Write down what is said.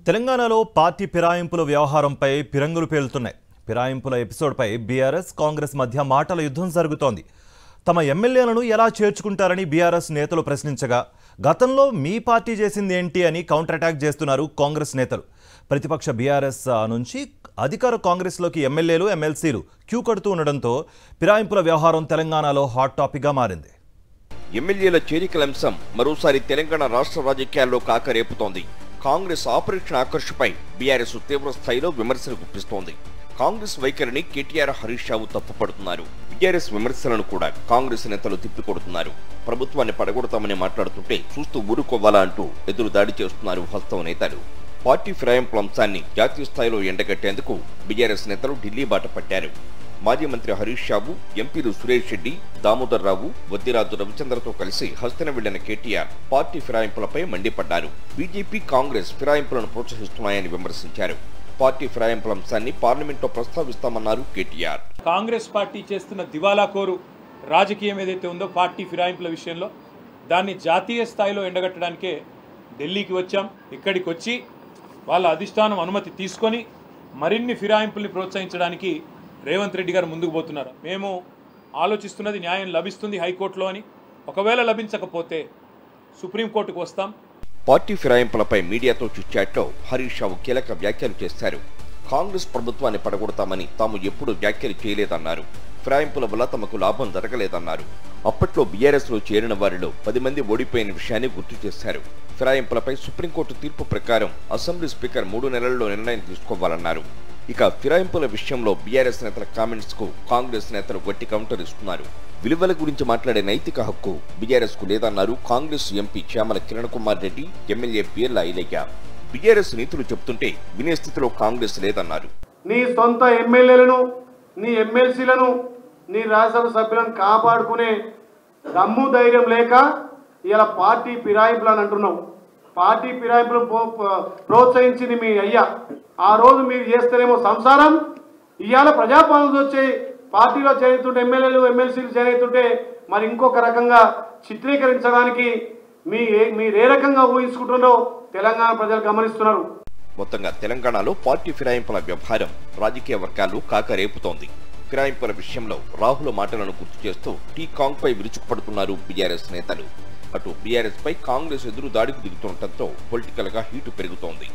తెలంగాణలో పార్టీ ఫిరాయింపుల వ్యవహారంపై ఫిరంగులు పేలుతున్నాయి. ఫిరాయింపుల ఎపిసోడ్పై బీఆర్ఎస్ కాంగ్రెస్ మధ్య మాటల యుద్ధం జరుగుతోంది. తమ ఎమ్మెల్యేలను ఎలా చేర్చుకుంటారని బీఆర్ఎస్ నేతలు ప్రశ్నించగా, గతంలో మీ పార్టీ చేసింది ఏంటి అని కౌంటర్ అటాక్ చేస్తున్నారు కాంగ్రెస్ నేతలు. ప్రతిపక్ష బీఆర్ఎస్ నుంచి అధికార కాంగ్రెస్లోకి ఎమ్మెల్యేలు ఎమ్మెల్సీలు క్యూ కడుతూ ఉండడంతో ఫిరాయింపుల వ్యవహారం తెలంగాణలో హాట్ టాపిక్గా మారింది. ఎమ్మెల్యేల చేరికల అంశం మరోసారి తెలంగాణ రాష్ట్ర రాజకీయాల్లో కాకరేపుతోంది. కాంగ్రెస్ ఆపరేషన్ ఆకర్షపై బీఆర్ఎస్ తీవ్ర స్థాయిలో విమర్శలు గుప్పిస్తోంది. కాంగ్రెస్ వైఖరిని కేటీఆర్, హరీష్ రావు తప్పుపడుతున్నారు. బీఆర్ఎస్ విమర్శలను కూడా కాంగ్రెస్ నేతలు తిప్పికొడుతున్నారు. ప్రభుత్వాన్ని పడగొడతామని మాట్లాడుతుంటే చూస్తూ ఊరుకోవాలా అంటూ ఎదురు దాడి చేస్తున్నారు హస్తం నేతలు. పార్టీ ఫిరాయింపుల అంశాన్ని జాతీయ స్థాయిలో ఎండగట్టేందుకు బీఆర్ఎస్ నేతలు ఢిల్లీ బాట పట్టారు. మాజీ మంత్రి హరీష్ రావు, ఎంపీలు సురేష్ రెడ్డి, దామోదర్ రావు, వద్దిరాజు రవిచంద్రతో కలిసి హస్తన వెళ్లిన కేటీఆర్ పార్టీ ఫిరాయింపులపై మండిపడ్డారు. బీజేపీ, కాంగ్రెస్ ఫిరాయింపులను ప్రోత్సహిస్తున్నాయని విమర్శించారు. పార్టీ ఫిరాయింపుల అంశాన్ని పార్లమెంట్లో ప్రస్తావిస్తామన్నారు కేటీఆర్. కాంగ్రెస్ పార్టీ చేస్తున్న దివాలాకోరు రాజకీయం ఏదైతే ఉందో పార్టీ ఫిరాయింపుల విషయంలో, దాన్ని జాతీయ స్థాయిలో ఎండగట్టడానికే ఢిల్లీకి వచ్చాం. ఇక్కడికి వచ్చి వాళ్ళ అధిష్టానం అనుమతి తీసుకొని మరిన్ని ఫిరాయింపుల్ని ప్రోత్సహించడానికి రేవంత్ రెడ్డి గారు ముందుకు పోతున్నారు. మేము ఆలోచిస్తున్నది న్యాయం లభిస్తుంది హైకోర్టులో అని. ఒకవేళ లభించకపోతే సుప్రీంకోర్టుకు వస్తాం. పార్టీ ఫిరాయింపులపై మీడియాతో చిట్చాట్లో హరీష్ రావు కీలక వ్యాఖ్యలు చేశారు. కాంగ్రెస్ ప్రభుత్వాన్ని పడగొడతామని తాము ఎప్పుడూ వ్యాఖ్యలు చేయలేదన్నారు. ఫిరాయింపుల వల్ల తమకు లాభం జరగలేదన్నారు. అప్పట్లో బీఆర్ఎస్లో చేరిన వారిలో 10 మంది ఓడిపోయిన విషయాన్ని గుర్తు చేశారు. ఫిరాయింపులపై సుప్రీంకోర్టు తీర్పు ప్రకారం అసెంబ్లీ స్పీకర్ 3 నెలల్లో నిర్ణయం తీసుకోవాలన్నారు. ఇక ఫిరాయింపుల విషయంలో బీఆర్ఎస్ నేతల కామెంట్స్ కు కాంగ్రెస్ నేతలు గట్టి కౌంటర్ ఇస్తున్నారు. విలువల గురించి మాట్లాడే నైతిక హక్కు బీఆర్ఎస్ కు లేదన్నారు Congress MP Chamala Kiran Kumar Reddy, MLA Beerla Ailaiah. BRS నీతులు చెబుతుంటే వినే స్థితిలో కాంగ్రెస్ లేదన్నారు. నీ సొంత ఎమ్మెల్యేలను, నీ ఎమ్మెల్సీలను, నీ రాజ్యసభ సభ్యులను కాపాడుకునే దమ్ము ధైర్యం లేక ఇలా పార్టీ ఫిరాయింపులు అని అంటున్నావు. పార్టీ ఫిరాయింపులు ప్రోత్సహించింది మీ అయ్యా. ఆ రోజు మీరు చేస్తేనేమో సంసారం, ఇవాళ ప్రజాపాలనతో వచ్చే పార్టీలో చేరుతుంటే ఎమ్మెల్యేలు ఎమ్మెల్సీలు చేరుతుంటే మరి ఇంకొక రకంగా చిత్రీకరించడానికి మీరు ఏ రకంగా ఊహించుకుంటున్నారో తెలంగాణ ప్రజలు గమనిస్తున్నారు. మొత్తంగా తెలంగాణలో పార్టీ ఫిరాయింపుల వ్యవహారం రాజకీయ వర్గాల్లో కాకరేపుతోంది. ఫిరాయింపుల విషయంలో రాహుల్ మాటలను గుర్తు చేస్తూ టీ కాంగ్ పై విరుచుకుపడుతున్నారు బీఆర్ఎస్ నేతలు. అటు బీఆర్ఎస్ పై కాంగ్రెస్ ఎదురు దాడికి దిగుతుండటంతో పొలిటికల్ గా హీటు పెరుగుతోంది.